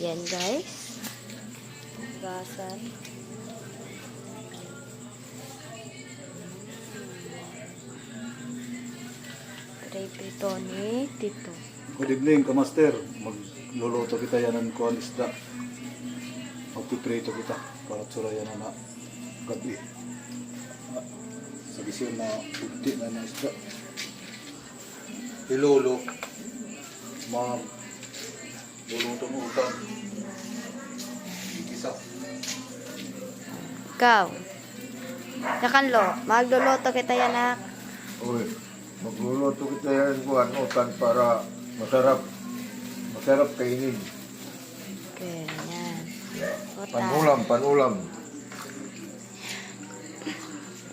Yan guys. Gasan. Ito ni Tito. Good evening, Kamaster. Magluluto kita yan ng kuhan isda. Magpiprito kita para surayan na gabi. Sa gisyon na punti na ng isda. Ilolo. Ma'am. Luluto ng utang. Ikisa. Ikaw. Nakanlo, magluluto kita yan na. Uy, magluluto kita yan buwan utan para masarap. Masarap kainin. Okay, yan. Utan. Panulam.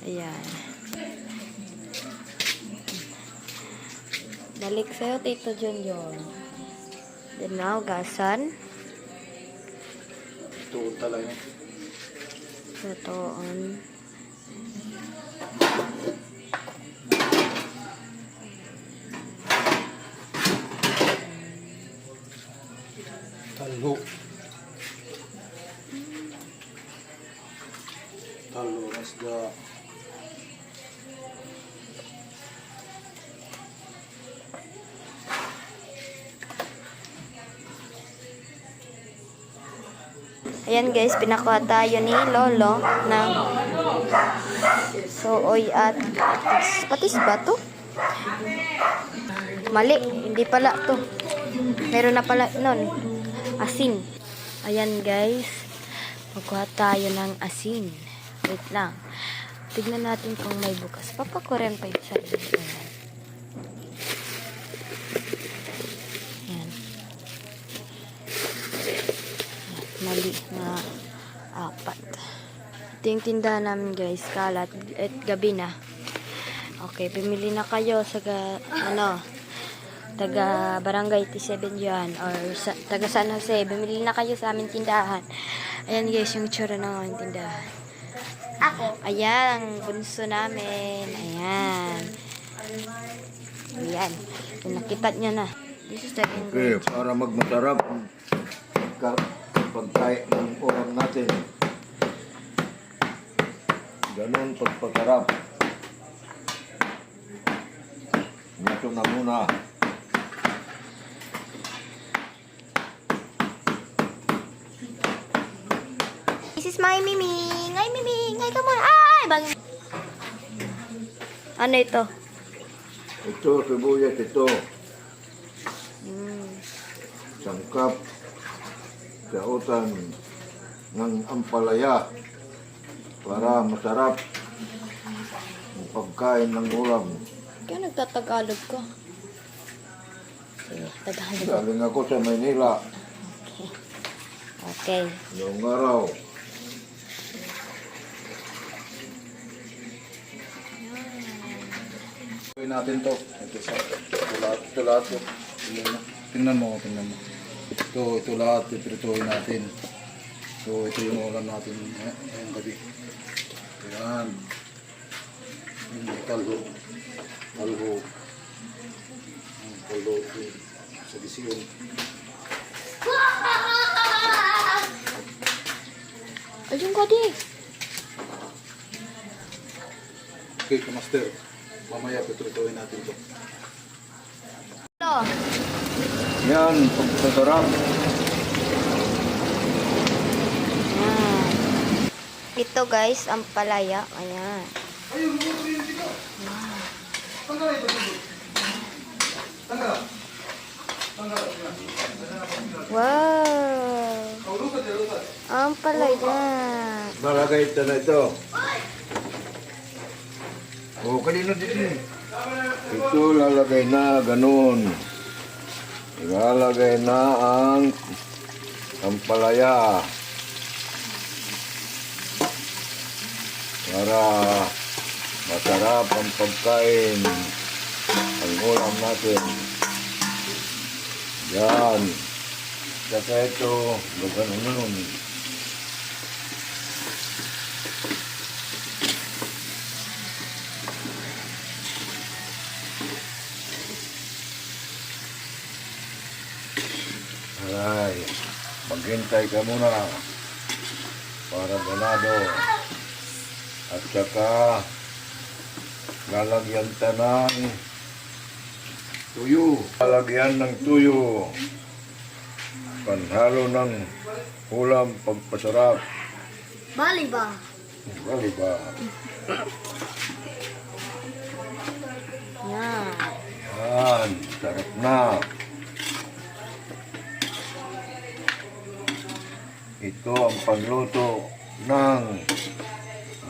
Ayan. Balik sa'yo, Tito John. Then now, gasan. Ito utala yun. Totoon. Talo. Talo ng isda. Ayan guys, pinakuha tayo ni Lolo ng sooy at patis ba to? Mali, hindi pala to. Meron na pala nun. Asin. Ayan guys, magkuha tayo ng asin. Wait lang. Tignan natin kung may bukas. Papakuren pa yung sarili. Ayan. Mali na 4. Ito yung tindahan namin guys, kalat at gabi na. Okay, pumili na kayo sa taga Barangay T7 dyan or sa, taga San Jose. Bumili na kayo sa aming tindahan. Ayan guys, yung tsura ng aming tindahan. Ayan, ang bunso namin. Ayan. Ayan. Nakita nyo na. This is the Okay, ingredient. para magmasarap pagkain ng ulam natin. Ganun pagpasarap. Ito na muna. This is my Miming. Ay, Miming. Ay, come on. Ay, bang. Ano ito? Ito, sibuyas ito. Sangkap. Kautan ng ampalaya. Para masarap ang pagkain ng ulam. Kaya nagtatagalog ko. Sige, Tagalog. Galing ako sa Maynila. Okay. Noong araw. Gawin natin to. Ito lahat to. Tingnan mo. Ito lahat. Piprituhin natin. So, ito yung ulam natin ngayong gabi. Ayan. Talho. Talho sa gisyon. Ayun ka di. Okay, Kamaster. Mamaya piprituhin natin to. Ito. Yan, pagpasarap. Ito guys, ang palaya. Ayan. Wow. Ang palaya. Malagay ito na ito. O, kanino din. Ito lalagay na, ganun. Lalagay na ang ampalaya. Para masarap ang pagkain. Ang ulam natin. Yan. Saka ito, ganun. Aray. Maghintay ka muna para ganado. At saka lalagyan ta ng tuyo. Lalagyan ng tuyo. Panhalo ng ulam pagpasarap. Bali ba? Bali ba? Yan. Yan, sarap na. Ito ang pagluto ng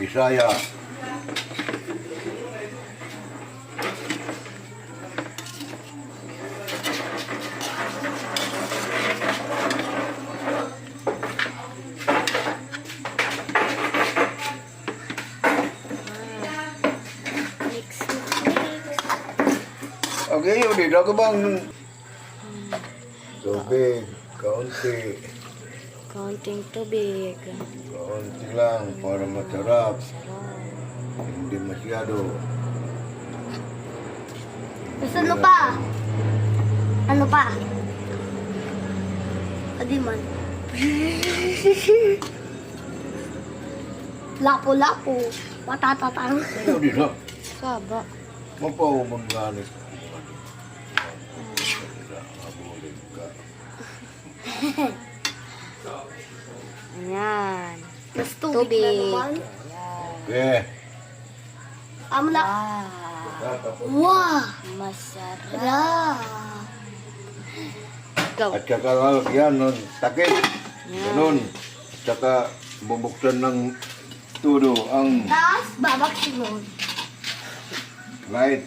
Bisaya. Mix. Okay, hindi na ka bang tubig, kaunti. Kaunting tubig. Kaunti lang para masarap. Hindi masyado. Gusto ano pa? Ano pa? Adi man. Lapo-lapo. Watatatang. Ano di na? Saba. Mapauman nga ni. Abulin ka. Ayan. Mas tubig na naman. Okay. Amo na. Wow. Wow! Masarap. Ra! Go. At saka lalagyan ng takip. Ganun. At saka bubuksan ng tudo ang Tapos, babaksingon. light.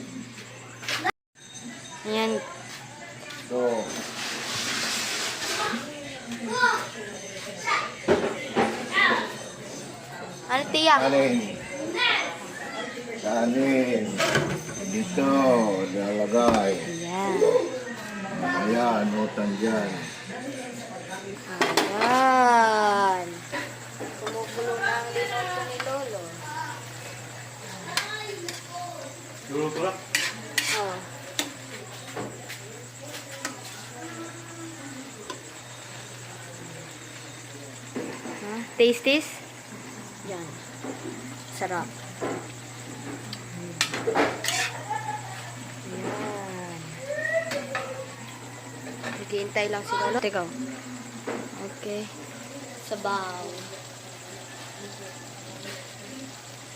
Ayan. So, Ano tiya? kanin. Kanin. Dito, nalagay. Ayan. Ayan, utan dyan. Ayan. Kumukulo na ang linoto ni Lolo. Oh. Tasties? Yan. Sarap. Yan. Naghihintay lang si Lolo. Teka. Okay. Sabaw.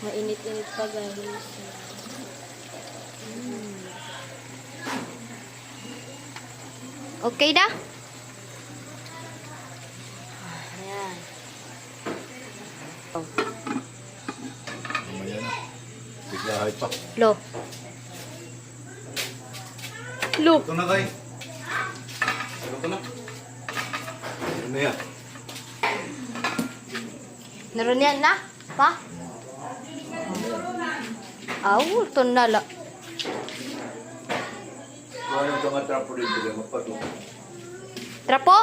Mainit-init pa guys. Okay na? Ayan. Oh. Mamaya na. Biglahay pa. Lo. Lo. Ito na kay. Ito na. Ano yan? Naroon yan na? Pa? Aw, ito na la. Ano ito nga trapo rin bigla magpato? Trapo?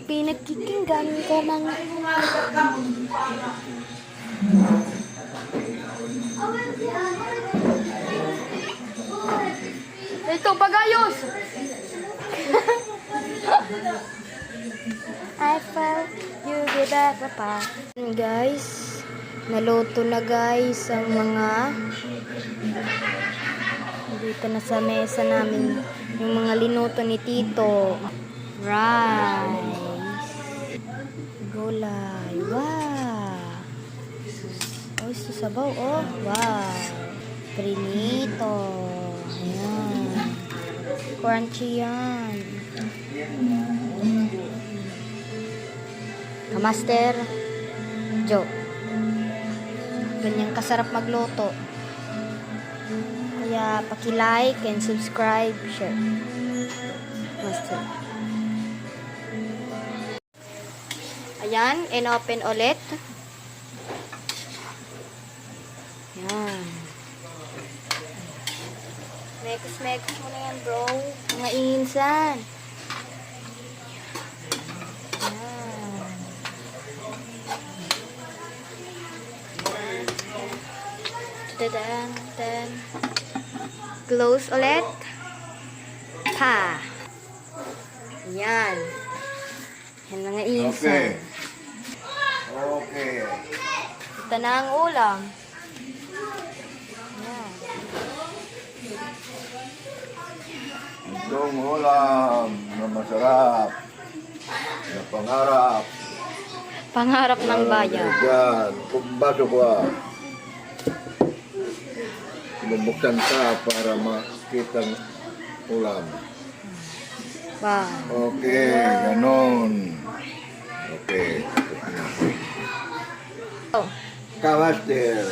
Pinagkikinggan ka ng... Ito, pagayos! I felt you give back the path. Guys, naluto na guys ang mga dito na sa mesa namin yung mga linuto ni Tito. Rice. Gulay. Wow. Oh, sasabaw. Oh, wow. Prinito. Ayan. Crunchy yan. Master Joe. Ganyang kasarap magluto. Kaya paki-like and subscribe, share. Master. Ayan, in-open ulit. Ayan. Mekos-mekos mo na yan, bro. Mga insan. Then close ulit. Pa. Yan. Yan mga insan. Okay. Okay. Ito na ang ulam. Yan. Itong ulam na masarap. Na pangarap. Pangarap ng bayan. Yan. Pumbasok ko. Bubuksan ka para makita ang ulam. Wow. Okay, ganon. Okay. Oh. Kamaster.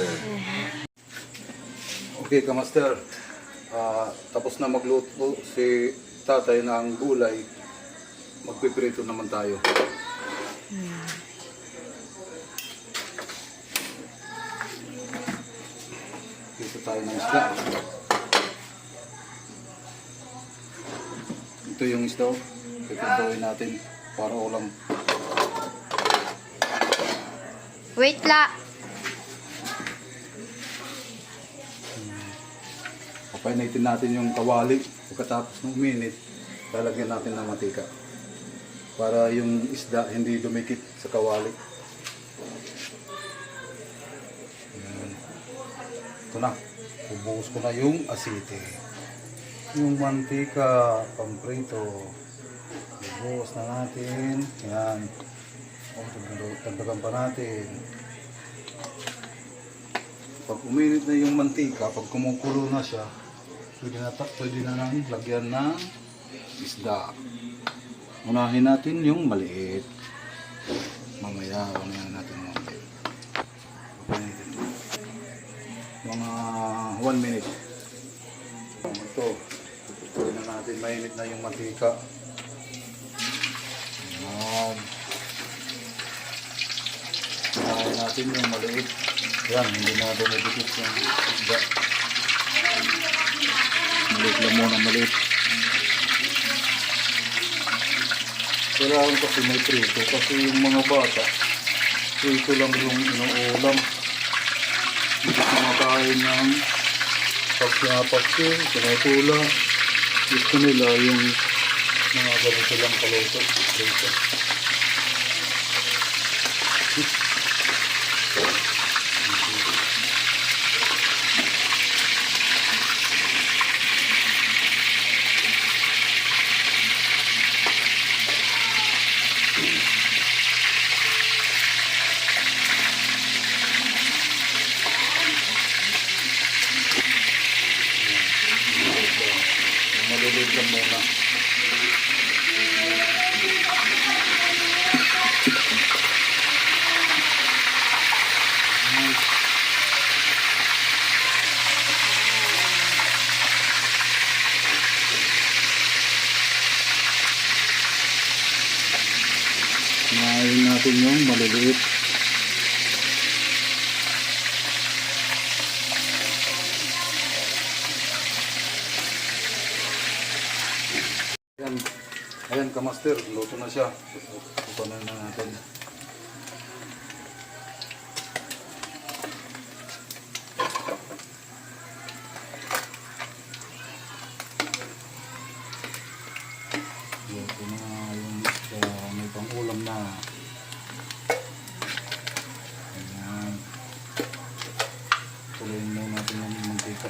Okay, kamaster. Tapos na magluto si tatay ng gulay. Magpiprito naman tayo. Prito tayo ng isda. Ito yung isda. Pipintuin natin para ulam. Wait la. Papainitin natin yung kawali. Pagkatapos ng uminit, lalagyan natin ng mantika. Para yung isda hindi dumikit sa kawali. Ayan. Ito na. Bubuhos ko na yung asite. Yung mantika, pamprito. Bubuhos na natin. Ayan. Tagdagan pa natin. Pag uminit na yung mantika, pag kumukulo na siya, pwede na nang lagyan ng isda. Unahin natin yung maliit. Mamaya, unahin natin yung maliit. Pagpanitin. Mga 1 minute. Ito. Pwede na natin, mainit na yung mantika. Ayan. Unahin natin yung maliit. Yan, hindi na dumidikit yung isda. Maliit lang muna, maliit. Kailangan kasi may prito kasi yung mga bata prito lang yung inuulam. Hindi kumakain ng pag pinapakso, pinatula. Gusto nila yung mga ganito lang kaluto. Prito. Maliliit lang muna. Kumain natin yung maliliit. Ayan, ayan kamaster, luto na siya. Pupanan na natin. Luto na yung may pang-ulam na. Ayan. Tuloyin muna natin yung mantika.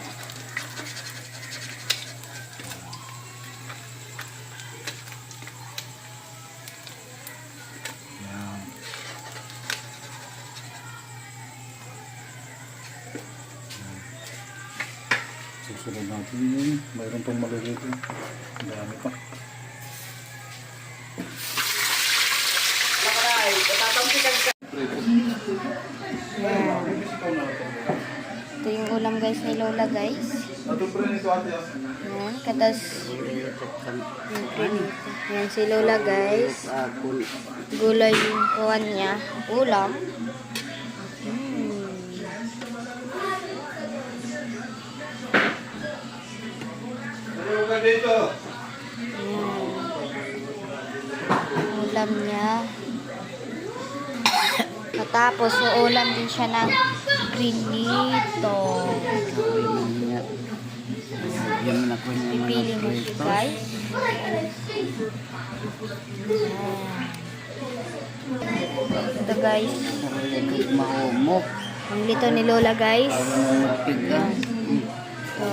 Ayan. Susunod natin yung mayroon pang maliliit. Ang dami pa. Ito yung ulam guys ni Lola guys. Ayan, katas. Ayan si Lola guys. Gulay yung kuwan niya. Ulam. Ulam niya. Tapos uulam din siya ng grinito. Yan na ko yung Pipili mo siya, guys. Ito, guys. Mahumok. Ang lito ni Lola, guys. Piga. So,